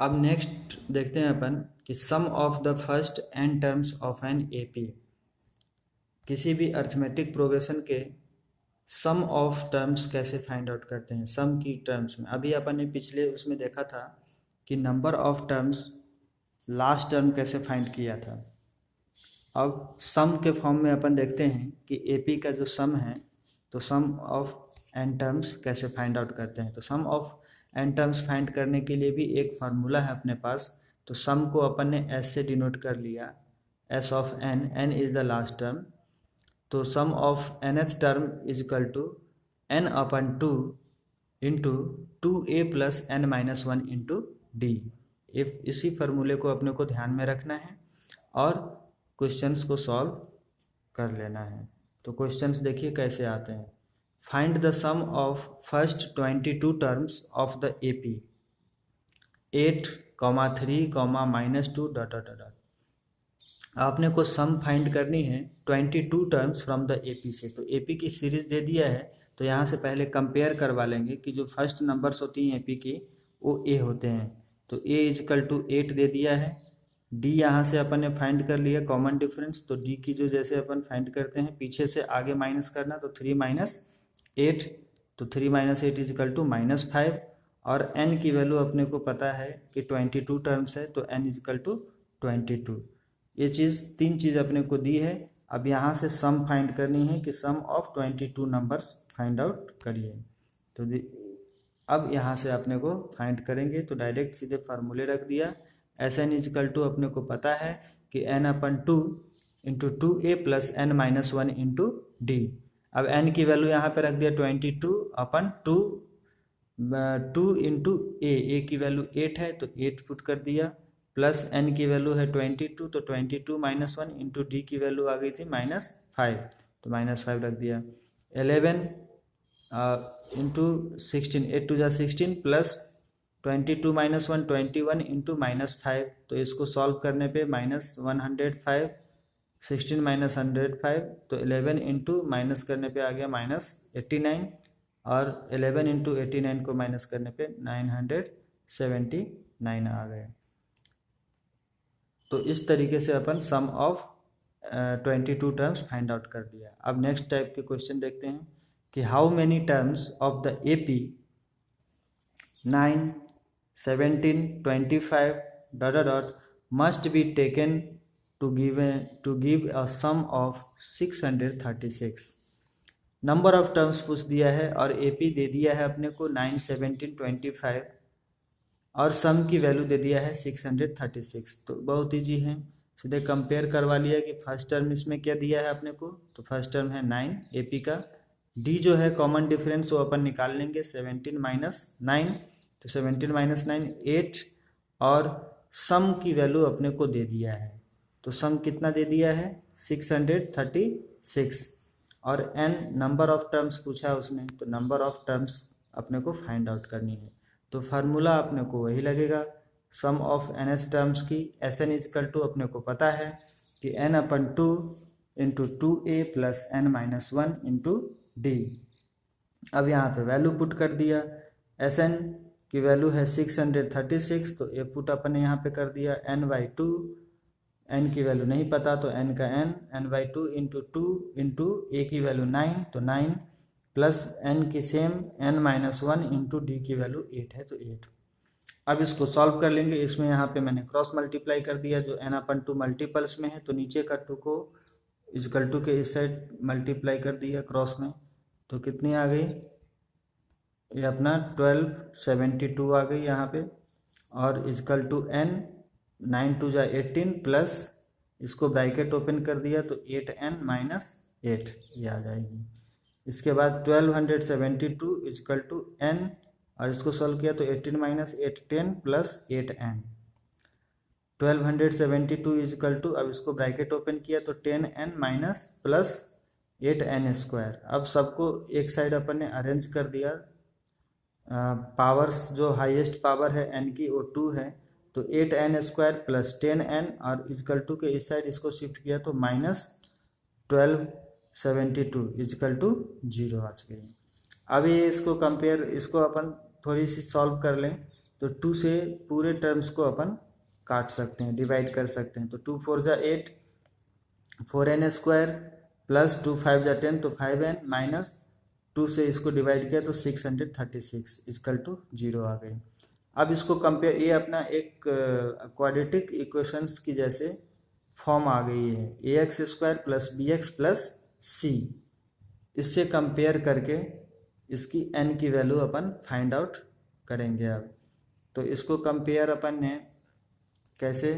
अब नेक्स्ट देखते हैं अपन कि sum of the first n terms of an AP. किसी भी अर्थमेटिक प्रोग्रेशन के सम ऑफ टर्म्स कैसे फाइंड आउट करते हैं। सम की टर्म्स में अभी अपन ने पिछले उसमें देखा था कि number of terms last term कैसे फाइंड किया था। अब सम के फॉर्म में अपन देखते हैं कि एपी का जो सम है तो सम ऑफ एन टर्म्स कैसे फाइंड आउट करते हैं। तो sum of N terms find करने के लिए भी एक फार्मूला है अपने पास। तो सम को अपन ने एस से डिनोट कर लिया, S of n, n is the last term. तो sum of nth term is equal to n अपन 2 into 2a plus n minus 1 into d. इसी फार्मूले को अपने को ध्यान में रखना है और क्वेश्चंस को सॉल्व कर लेना है। तो क्वेश्चंस देखिए कैसे आते हैं। Find the sum of first 22 terms of the AP 8, 3, -2 dot dot dot. आपने को सम फाइंड करनी है 22 टर्म्स फ्रॉम द एपी से। तो एपी की सीरीज दे दिया है तो यहाँ से पहले कंपेयर करवा लेंगे कि जो फर्स्ट नंबर्स होती हैं एपी की वो ए होते हैं। तो ए इजकल टू 8 दे दिया है। डी यहाँ से अपन ने फाइंड कर लिया कॉमन डिफरेंस। तो डी की जो जैसे अपन फाइंड करते हैं पीछे से आगे माइनस करना, तो 3 - 8, तो 3 - 8 इजकल टू -5। और एन की वैल्यू अपने को पता है कि 22 टर्म्स है तो एन इजकल टू 22। ये तीन चीज़ अपने को दी है। अब यहाँ से सम फाइंड करनी है कि sum of 22 numbers find out करिए। तो अब यहाँ से अपने को फाइंड करेंगे तो डायरेक्ट सीधे फार्मूले रख दिया। एस एन इजकल टू अपने को पता है कि एन अपन 2 into 2a plus n minus 1 into D. अब n की वैल्यू यहाँ पे रख दिया 22 अपन 2 इंटू ए की वैल्यू 8 है तो 8 पुट कर दिया, प्लस n की वैल्यू है 22 तो 22 माइनस 1 इंटू डी की वैल्यू आ गई थी -5 तो -5 रख दिया। 11 इंटू 16, 8 2 16 प्लस 22 माइनस 1 21 इंटू -5। तो इसको सॉल्व करने पे -105, 16 माइनस 105 तो 11 इंटू माइनस करने पे आ गया -89 और 11 इंटू 89 को माइनस करने पे 979 आ गए। तो इस तरीके से अपन सम ऑफ 22 टर्म्स फाइंड आउट कर दिया। अब नेक्स्ट टाइप के क्वेश्चन देखते हैं कि how many terms of the AP 9, 17, 25 dot dot must be taken to give a sum of 636। Number of terms पूछ दिया है और एपी दे दिया है अपने को 9, 17, 25 और सम की वैल्यू दे दिया है 636। तो बहुत ईजी है, सीधे कंपेयर करवा लिया कि फर्स्ट टर्म इसमें क्या दिया है अपने को। तो फर्स्ट टर्म है 9 एपी का। डी जो है कॉमन डिफरेंस वो अपन निकाल लेंगे 17 माइनस 9, तो 17 माइनस 9 8 और सम की वैल्यू अपने को दे दिया है। तो सम कितना दे दिया है 636 और n नंबर ऑफ टर्म्स पूछा उसने तो नंबर ऑफ टर्म्स अपने को फाइंड आउट करनी है। तो फार्मूला अपने को वही लगेगा सम ऑफ एन एस टर्म्स की। एस एन इजकल टू अपने को पता है कि n अपन 2 into 2a plus n minus 1 into D. अब यहाँ पे वैल्यू पुट कर दिया। एस एन की वैल्यू है 636 तो ए पुट अपन ने यहाँ पे कर दिया n/2। n की वैल्यू नहीं पता तो n का n/2 इंटू 2 इंटू ए की वैल्यू 9 तो 9 प्लस n की सेम n-1 इंटू डी की वैल्यू 8 है तो 8। अब इसको सॉल्व कर लेंगे। इसमें यहाँ पे मैंने क्रॉस मल्टीप्लाई कर दिया, जो n अपन 2 मल्टीपल्स में है तो नीचे का 2 को इजकल टू के इस साइड मल्टीप्लाई कर दिया क्रॉस में। तो कितनी आ गई ये अपना 1272 आ गई यहाँ पे और इजकल टू n 9 2 जा 18 प्लस इसको ब्रैकेट ओपन कर दिया तो 8n माइनस 8 ये आ जाएगी। इसके बाद 1272 इजकल टू n और इसको सॉल्व किया तो 18 minus 8 10 plus 8n। 1272 is equal to, अब इसको ब्रैकेट ओपन किया तो 10n minus plus 8n square. अब सबको एक साइड अपन ने अरेंज कर दिया। पावर्स जो हाईएस्ट पावर है n की वो 2 है तो 8n स्क्वायर प्लस 10n और इजकल टू के इस साइड इसको शिफ्ट किया तो -1272 इजकल टू 0 आ गई। अब ये इसको कंपेयर, इसको अपन थोड़ी सी सॉल्व कर लें तो 2 से पूरे टर्म्स को अपन काट सकते हैं, डिवाइड कर सकते हैं। तो 2 4 जा 8, 4n स्क्वायर प्लस 2 5 जा 10, तो 5n माइनस 2 से इसको डिवाइड किया तो 636 इक्वल टू 0 आ गई। अब इसको कंपेयर, ये अपना एक क्वाड्रेटिक इक्वेशंस की जैसे फॉर्म आ गई है, a x square plus b x plus c. इससे कंपेयर करके इसकी n की वैल्यू अपन फाइंड आउट करेंगे। अब तो इसको कंपेयर अपन ने कैसे,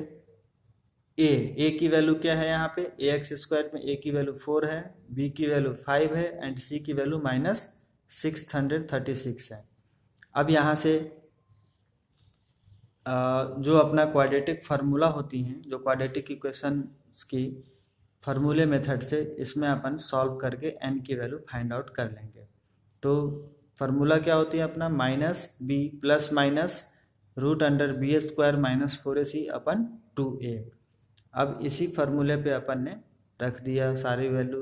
ए की वैल्यू क्या है यहाँ पे, ए एक्स स्क्वायर में ए की वैल्यू 4 है, बी की वैल्यू 5 है एंड सी की वैल्यू माइनस 636 है। अब यहाँ से जो अपना क्वाड्रेटिक फार्मूला होती हैं, जो क्वाड्रेटिक इक्वेशंस की फार्मूले मेथड से इसमें अपन सॉल्व करके n की वैल्यू फाइंड आउट कर लेंगे। तो फार्मूला क्या होती है अपना, minus B plus minus root under B square minus 4ac अपन 2a। अब इसी फार्मूले पे अपन ने रख दिया सारी वैल्यू,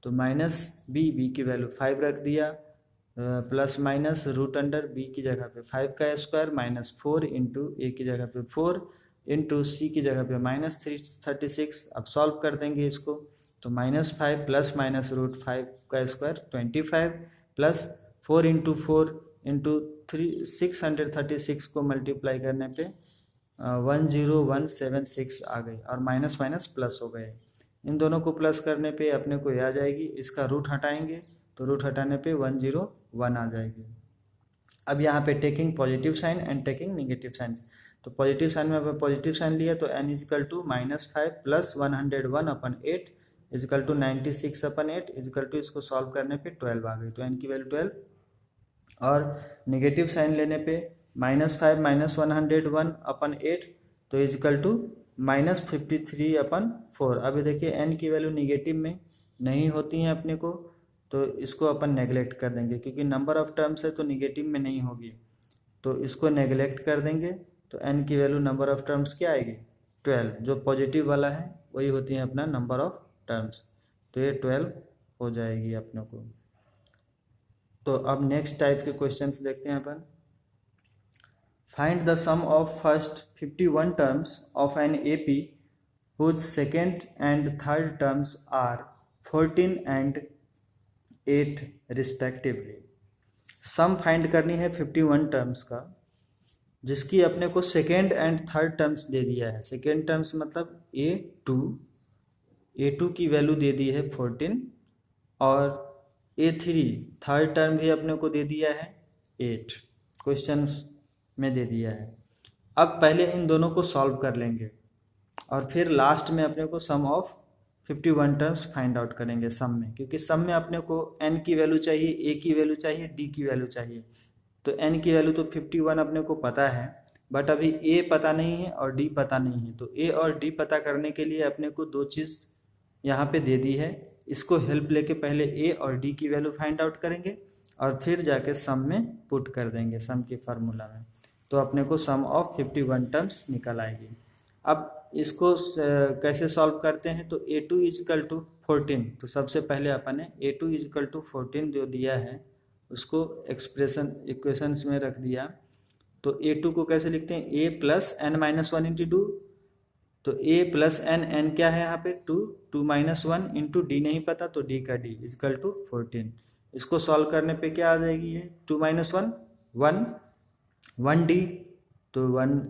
तो माइनस बी की वैल्यू 5 रख दिया, plus minus root under B की जगह पे 5 का स्क्वायर माइनस 4 इंटू ए की जगह पे 4 इंटू सी की जगह पे माइनस 336। अब सॉल्व कर देंगे इसको, तो -5 प्लस माइनस रूट 5 का स्क्वायर 25 प्लस 4 इंटू 4 इंटू 636 को मल्टीप्लाई करने पे 10176 आ गई और माइनस माइनस प्लस हो गए। इन दोनों को प्लस करने पे अपने को आ जाएगी, इसका रूट हटाएंगे तो रूट हटाने पे 101 आ जाएगी। अब यहाँ पे taking positive sign and taking negative signs, तो पॉजिटिव साइन में अगर पॉजिटिव साइन लिया तो n इजिकल टू -5 प्लस 101 अपन 8 इजिकल टू 96 अपन 8 इजिकल टू, इसको सॉल्व करने पे 12 आ गई, तो n की वैल्यू 12। और नेगेटिव साइन लेने पे -5 माइनस 101 अपन 8 तो इजिकल टू -53 अपन 4। अभी देखिए n की वैल्यू नेगेटिव में नहीं होती हैं अपने को, तो इसको अपन नेगलेक्ट कर देंगे क्योंकि नंबर ऑफ टर्म्स है तो नेगेटिव में नहीं होगी, तो इसको नेगलेक्ट कर देंगे। तो n की वैल्यू नंबर ऑफ टर्म्स क्या आएगी, 12। जो पॉजिटिव वाला है वही होती है अपना नंबर ऑफ टर्म्स, तो ये 12 हो जाएगी अपने को। तो अब नेक्स्ट टाइप के क्वेश्चंस देखते हैं अपन। Find the sum of first 51 terms of an AP whose second and third terms are 14 and 8 respectively। Some find करनी है 51 टर्म्स का, जिसकी अपने को सेकेंड एंड थर्ड टर्म्स दे दिया है। सेकेंड टर्म्स मतलब A2 की वैल्यू दे दी है 14 और A3 थर्ड टर्म भी अपने को दे दिया है 8, क्वेश्चन में दे दिया है। अब पहले इन दोनों को सॉल्व कर लेंगे और फिर लास्ट में अपने को सम ऑफ 51 टर्म्स फाइंड आउट करेंगे सम में, क्योंकि सम में अपने को n की वैल्यू चाहिए, a की वैल्यू चाहिए, d की वैल्यू चाहिए। तो n की वैल्यू तो 51 अपने को पता है, बट अभी a पता नहीं है और d पता नहीं है। तो a और d पता करने के लिए अपने को दो चीज़ यहाँ पे दे दी है, इसको हेल्प लेके पहले a और d की वैल्यू फाइंड आउट करेंगे और फिर जाके सम में पुट कर देंगे सम की फार्मूला में, तो अपने को सम ऑफ 51 टर्म्स निकल आएगी। अब इसको कैसे सॉल्व करते हैं, तो A2 इजिकल टू 14, तो सबसे पहले अपन ने A2 इजिकल टू 14 जो दिया है उसको इक्वेशंस में रख दिया। तो A2 को कैसे लिखते हैं, a plus N minus 1 into 2, तो a प्लस एन क्या है यहाँ पे 2 माइनस 1 इंटू डी नहीं पता तो d का d इजिकल टू 14। इसको सॉल्व करने पे क्या आ जाएगी, है 2 माइनस 1 1 डी, तो 1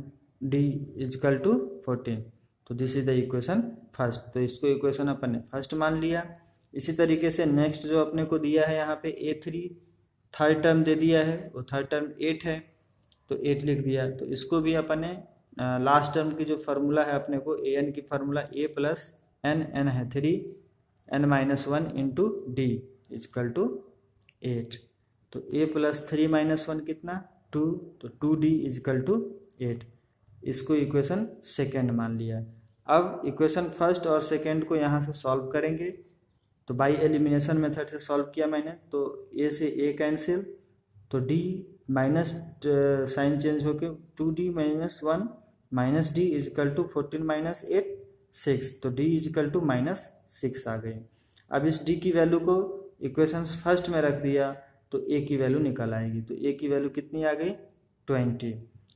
डी इजिकल टू 14। तो this is the equation first, तो इसको इक्वेशन अपन ने फर्स्ट मान लिया। इसी तरीके से नेक्स्ट जो अपने को दिया है यहाँ पे A3 थर्ड टर्म दे दिया है, वो थर्ड टर्म 8 है तो 8 लिख दिया। तो इसको भी अपन ने लास्ट टर्म की जो फार्मूला है अपने को an की फार्मूला a प्लस n है 3 n minus 1 into D equal to 8, तो a प्लस 3 माइनस 1 कितना 2, तो 2d इजकल टू 8। इसको इक्वेशन सेकेंड मान लिया। अब इक्वेशन फर्स्ट और सेकेंड को यहाँ से सॉल्व करेंगे, तो बाई एलिमिनेशन मेथड से सॉल्व किया मैंने, तो a से a कैंसिल, तो d माइनस साइन चेंज होके 2d minus 1 minus d equal to 14 minus 8 6, तो d इजिकल टू माइनस 6 आ गई। अब इस d की वैल्यू को इक्वेशन फर्स्ट में रख दिया तो a की वैल्यू निकल आएगी, तो a की वैल्यू कितनी आ गई 20।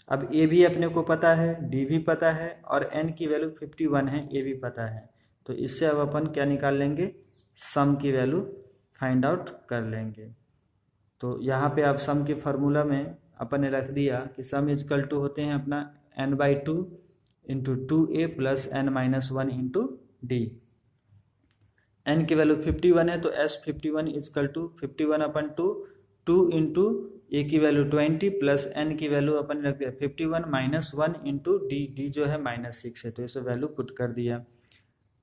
अब ए भी अपने को पता है, डी भी पता है और एन की वैल्यू 51 है, ए भी पता है। तो इससे अब अपन क्या निकाल लेंगे, सम की वैल्यू फाइंड आउट कर लेंगे। तो यहाँ पे अब सम के फार्मूला में अपन ने रख दिया कि सम इजकल टू होते हैं अपना n/2 into 2a plus n-1 into d. N की वैल्यू 51 है तो S51 इजकल टू 51/2, 2 इंटू ए की वैल्यू 20 प्लस एन की वैल्यू अपन रख दिया 51 माइनस 1 इंटू डी, डी जो है -6 है तो इसे वैल्यू पुट कर दिया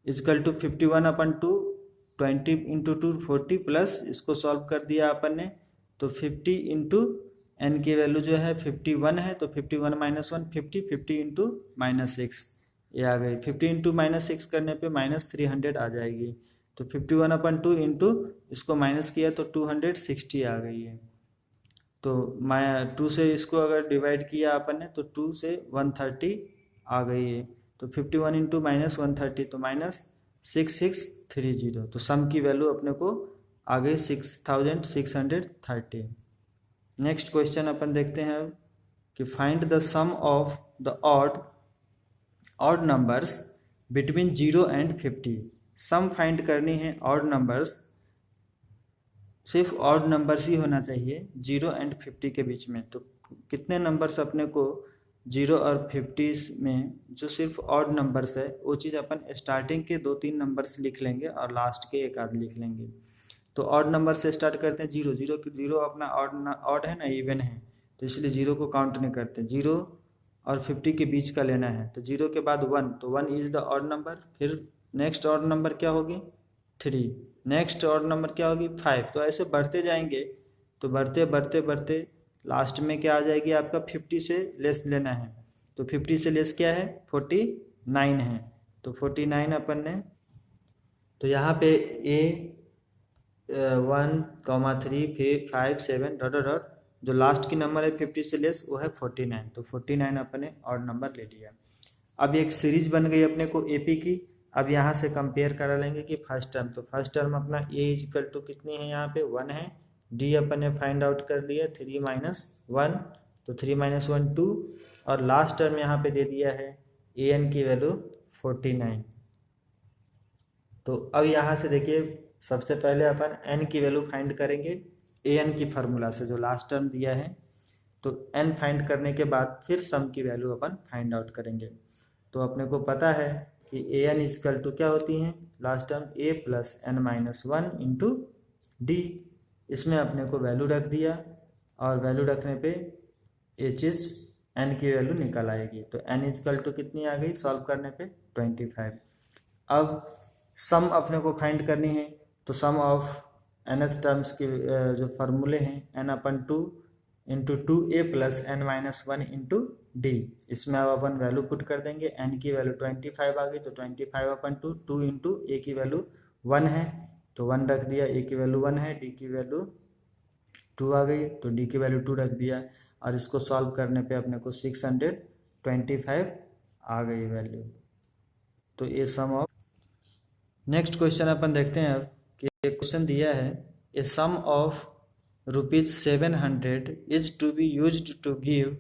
इजकल टू 51/2, 20 इंटू 2 40 प्लस इसको सॉल्व कर दिया अपन ने तो 50 इंटू एन की वैल्यू जो है 51 है तो 51 माइनस 1 50, 50 इंटू -6 ये आ गई। 50 इंटू -6 करने पे -300 आ जाएगी तो 51/2 इंटू इसको माइनस किया तो 260 आ गई है। तो 2 से इसको अगर डिवाइड किया अपन ने तो 2 से 130 आ गई है। तो 51 इंटू -130 तो -6630। तो सम की वैल्यू अपने को आ गई 6630। नेक्स्ट क्वेश्चन अपन देखते हैं कि find the sum of the odd numbers between 0 and 50। Sum find करनी है ऑड नंबर्स, सिर्फ ऑड नंबर्स ही होना चाहिए 0 एंड 50 के बीच में। तो कितने नंबर्स अपने को 0 और 50 में जो सिर्फ ऑड नंबर्स है वो चीज़ अपन स्टार्टिंग के 2-3 नंबर्स लिख लेंगे और लास्ट के एक आध लिख लेंगे। तो ऑड नंबर से स्टार्ट करते हैं 0, 0 अपना ऑड है ना, इवन है तो इसलिए 0 को काउंट नहीं करते। 0 और 50 के बीच का लेना है तो 0 के बाद 1 तो 1 इज द ऑड नंबर। फिर नेक्स्ट ऑड नंबर क्या होगी 3, नेक्स्ट ऑड नंबर क्या होगी 5। तो ऐसे बढ़ते जाएंगे तो बढ़ते बढ़ते बढ़ते लास्ट में क्या आ जाएगी आपका 50 से लेस लेना है। तो 50 से लेस क्या है 49 है तो 49 अपन ने, तो यहाँ पे ए 1, 3, 5, 7 डॉट डॉट जो लास्ट की नंबर है 50 से लेस वो है 49। तो 49 अपन ने ऑड नंबर ले लिया। अब एक सीरीज बन गई अपने को एपी की। अब यहाँ से कंपेयर करा लेंगे कि फर्स्ट टर्म, तो फर्स्ट टर्म अपना ए इजकल टू कितनी है यहाँ पे 1 है, डी अपन ने फाइंड आउट कर लिया 3 माइनस 1 तो 3 माइनस 1 2 और लास्ट टर्म यहाँ पे दे दिया है ए एन की वैल्यू 49। तो अब यहाँ से देखिए सबसे पहले अपन एन की वैल्यू फाइंड करेंगे ए एन की फार्मूला से जो लास्ट टर्म दिया है। तो एन फाइंड करने के बाद फिर सम की वैल्यू अपन फाइंड आउट करेंगे। तो अपने को पता है कि ए एन इजकल टू क्या होती है लास्ट टर्म ए प्लस n-1 इंटू डी। इसमें अपने को वैल्यू रख दिया और वैल्यू रखने पे ये चीज़ एन की वैल्यू निकल आएगी। तो एन इजकल टू कितनी आ गई सॉल्व करने पे 25। अब सम अपने को फाइंड करनी है तो sum of N S terms के जो फार्मूले हैं n/2 into 2a plus n-1 into D. इसमें अब अपन वैल्यू पुट कर देंगे। n की वैल्यू 25 आ गई तो 25/2, 2 इंटू ए की वैल्यू 1 है तो 1 रख दिया, ए की वैल्यू 1 है, डी की वैल्यू 2 आ गई तो डी की वैल्यू 2 रख दिया और इसको सॉल्व करने पे अपने को 625 आ गई वैल्यू। तो ये सम ऑफ। नेक्स्ट क्वेश्चन अपन देखते हैं अब कि एक क्वेश्चन दिया है ए सम of ₹700 is to be used to give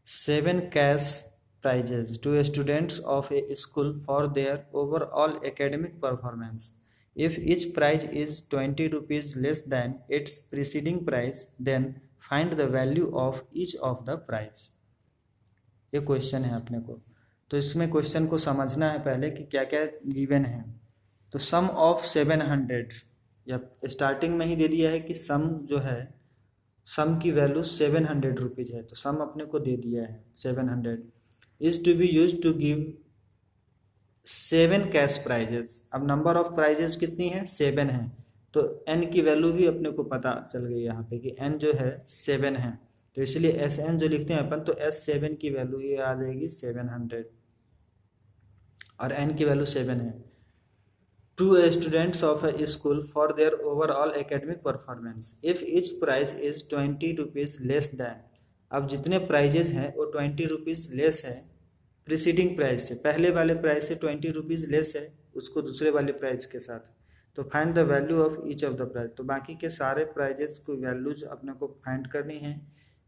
7 cash prizes to students of a school for their overall academic performance. If each prize is ₹20 less than its preceding prize, then find the value of each of the prize. ये question है अपने को। तो इसमें question को समझना है पहले कि क्या क्या गिवन है। तो सम ऑफ 700 या स्टार्टिंग में ही दे दिया है कि सम जो है सम की वैल्यू ₹700 है तो सम अपने को दे दिया है 700 is to be used to give 7 cash prizes. अब नंबर ऑफ प्राइजेस कितनी है 7 है तो n की वैल्यू भी अपने को पता चल गई यहाँ पे कि n जो है 7 है तो इसलिए SN जो लिखते हैं अपन तो S7 की वैल्यू ये आ जाएगी 700 और n की वैल्यू 7 है। To students of a school for their overall academic performance if each prize is ₹20 less than। अब जितने प्राइजेस हैं वो ₹20 लेस है प्रीसीडिंग प्राइस से, पहले वाले प्राइस से ₹20 लेस है उसको दूसरे वाले प्राइस के साथ। तो find the value of each of the prize. तो बाकी के सारे प्राइजेस को वैल्यूज अपने को फाइंड करनी है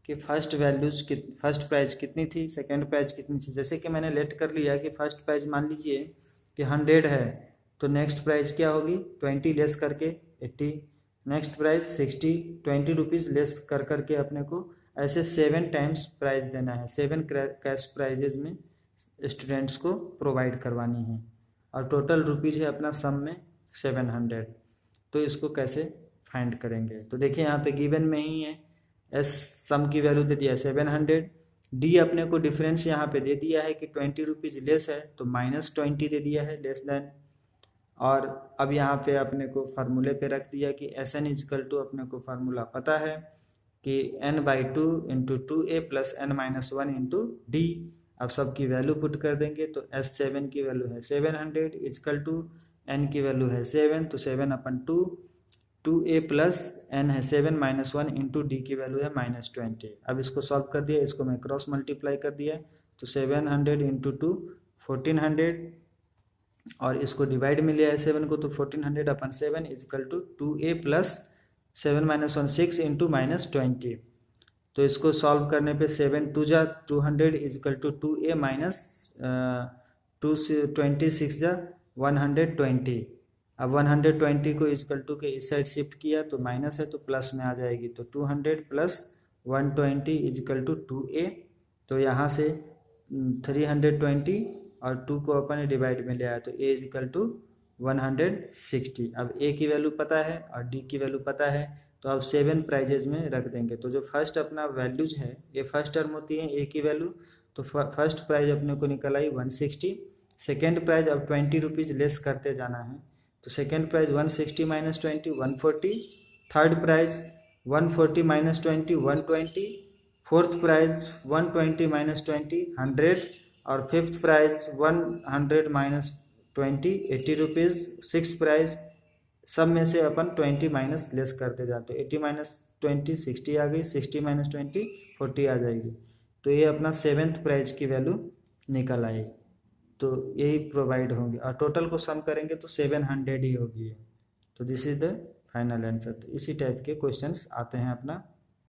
कि फर्स्ट वैल्यूज फर्स्ट प्राइस कितनी थी, सेकंड प्राइस कितनी थी। जैसे कि मैंने लेट कर लिया कि फर्स्ट प्राइस मान लीजिए कि 100 है, तो नेक्स्ट प्राइस क्या होगी 20 लेस करके 80, नेक्स्ट प्राइस 60, 20 रुपीज़ लेस कर करके अपने को ऐसे 7 टाइम्स प्राइस देना है। 7 कैश प्राइजेज में स्टूडेंट्स को प्रोवाइड करवानी है और टोटल रुपीज़ है अपना सम में 700। तो इसको कैसे फाइंड करेंगे, तो देखिए यहाँ पे गिवन में ही है, एस सम की वैल्यू दे दिया है 700, डी अपने को डिफरेंस यहाँ पे दे दिया है कि 20 रुपीज़ लेस है तो -20 दे दिया है लेस देन। और अब यहाँ पे अपने को फार्मूले पे रख दिया कि एस एन इजकल टू, अपने को फार्मूला पता है कि n/2 into 2a plus n-1 into D. अब सबकी वैल्यू पुट कर देंगे तो S7 की वैल्यू है 700 इजकल टू n की वैल्यू है 7, तो 7/2, 2a प्लस n है 7 -1 इंटू डी की वैल्यू है -20। अब इसको सॉल्व कर दिया, इसको मैं क्रॉस मल्टीप्लाई कर दिया तो 700 इंटू 2 1400, और इसको डिवाइड में लिया है 7 को, तो 1400/7 is equal to 2a plus 7 -1 6 into -20। तो इसको सॉल्व करने पे 7 2 जा 200 इजकल टू 2a माइनस 226 जा 120। अब 120 को इजकल टू के इस साइड शिफ्ट किया तो माइनस है तो प्लस में आ जाएगी, तो 200 प्लस 120 इजकल टू 2a। तो यहाँ से 320 और 2 को अपन ने डिवाइड में लिया है तो a इजकल टू 160। अब a की वैल्यू पता है और d की वैल्यू पता है, तो अब 7 प्राइजेज में रख देंगे। तो जो फर्स्ट अपना वैल्यूज है, ये फर्स्ट टर्म होती है a की वैल्यू, तो फर्स्ट प्राइज अपने को निकल आई 160। सेकेंड प्राइज अब 20 रुपीज़ लेस करते जाना है, तो second prize 160 minus 20 140, third prize 140 minus 20 120, fourth prize 120 minus 20 100, और fifth prize 100 minus 20 80 rupees. Six prize सब में से अपन 20 माइनस लेस करते जाते, 80 माइनस 20 60 आ गई, 60 माइनस 20 40 आ जाएगी। तो ये अपना 7th प्राइज की वैल्यू निकल आई, तो यही प्रोवाइड होंगे और टोटल को सम करेंगे तो 700 ही होगी। तो this is the final answer. तो इसी टाइप के क्वेश्चंस आते हैं अपना